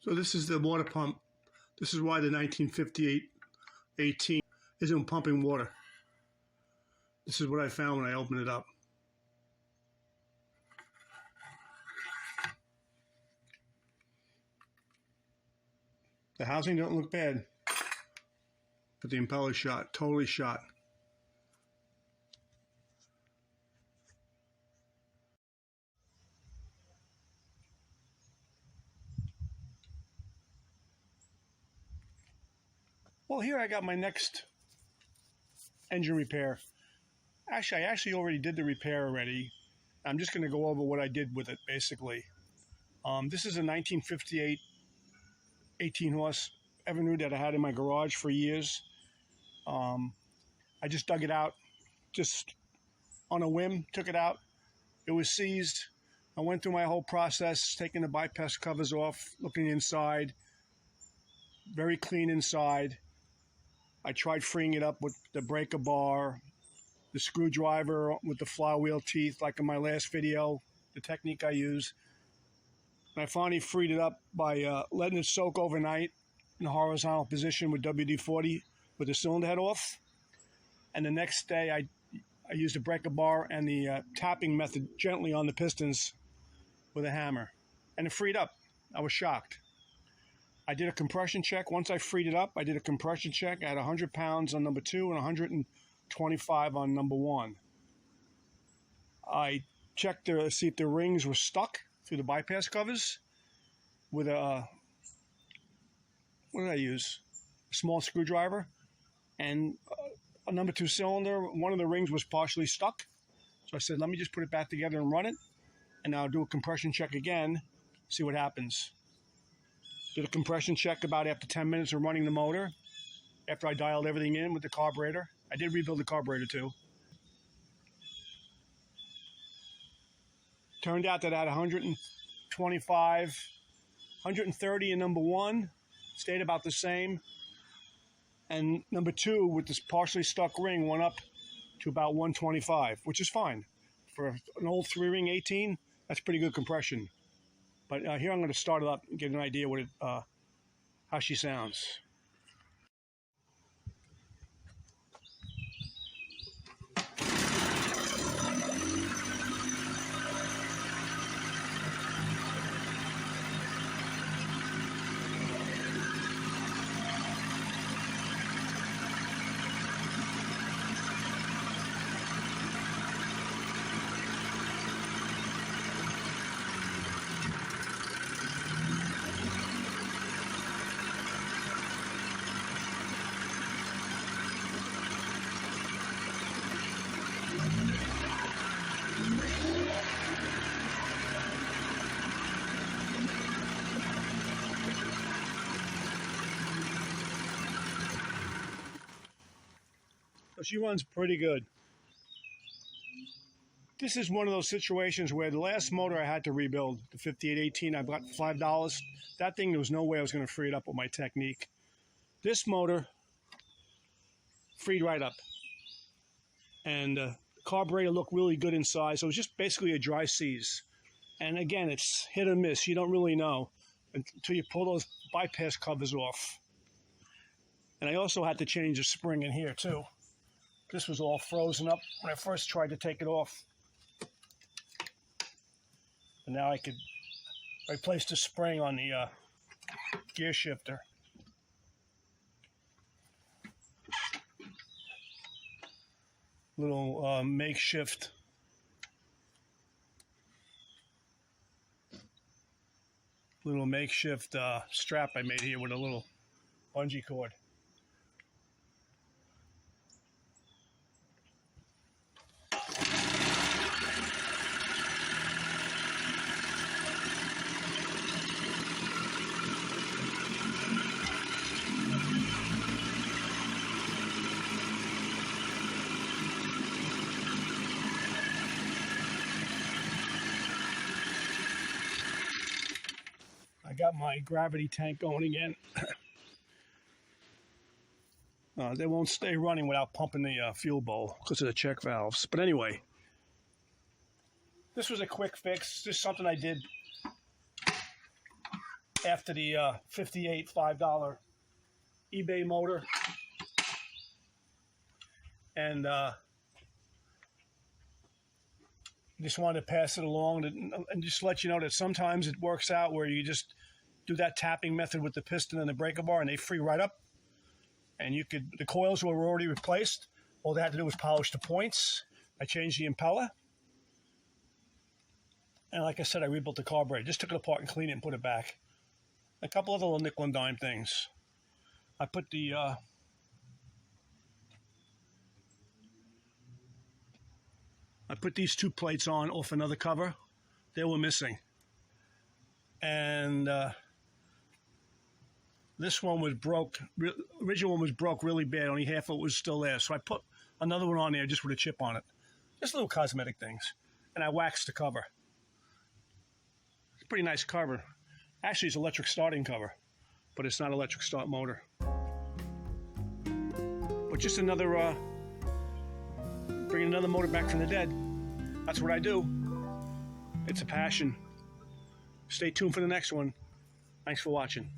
So this is the water pump. This is why the 1958-18 isn't pumping water. This is what I found when I opened it up. The housing don't look bad, but the impeller shot, totally shot. Well, here I got my next engine repair. Actually, I already did the repair already. I'm just going to go over what I did with it, basically. This is a 1958 18-horse Evinrude that I had in my garage for years. I just dug it out, just on a whim, took it out. It was seized. I went through my whole process, taking the bypass covers off, looking inside. Very clean inside. I tried freeing it up with the breaker bar, the screwdriver with the flywheel teeth, like in my last video, the technique I use. And I finally freed it up by letting it soak overnight in a horizontal position with WD-40 with the cylinder head off. And the next day I used a breaker bar and the tapping method gently on the pistons with a hammer. And it freed up. I was shocked. I did a compression check. Once I freed it up, I did a compression check. I had 100 pounds on number 2 and 125 on number 1. I checked to see if the rings were stuck through the bypass covers with a, what did I use? A small screwdriver. And a number 2 cylinder, one of the rings was partially stuck. So I said, let me just put it back together and run it. And I'll do a compression check again, see what happens. Did a compression check about after 10 minutes of running the motor, after I dialed everything in with the carburetor. I did rebuild the carburetor too. Turned out that I had 125, 130 in number 1, stayed about the same. And number 2, with this partially stuck ring, went up to about 125, which is fine. For an old 3-ring 18, that's pretty good compression. But here I'm going to start it up and get an idea what it, how she sounds. So she runs pretty good. This is one of those situations where the last motor I had to rebuild, the 5818, I got $5. That thing, there was no way I was going to free it up with my technique. This motor freed right up. And the carburetor looked really good inside, so it was just basically a dry seize. And again, it's hit or miss. You don't really know until you pull those bypass covers off. And I also had to change the spring in here too. This was all frozen up when I first tried to take it off. And now I could replace the spring on the gear shifter. Little makeshift strap I made here with a little bungee cord. I got my gravity tank going again. They won't stay running without pumping the fuel bowl because of the check valves. But anyway, this was a quick fix. Just something I did after the $5 eBay motor. And just wanted to pass it along and just let you know that sometimes it works out where you just do that tapping method with the piston and the breaker bar and they free right up. And the coils were already replaced. All they had to do was polish the points. I changed the impeller. And like I said, I rebuilt the carburetor. Just took it apart and cleaned it and put it back. A couple other little nickel and dime things. I put these two plates on off another cover. They were missing. And this one was broke. Original one was broke really bad. Only half of it was still there. So I put another one on there just with a chip on it. Just little cosmetic things. And I waxed the cover. It's a pretty nice cover. Actually, it's electric starting cover, but it's not electric start motor. But just another, bringing another motor back from the dead. That's what I do. It's a passion. Stay tuned for the next one. Thanks for watching.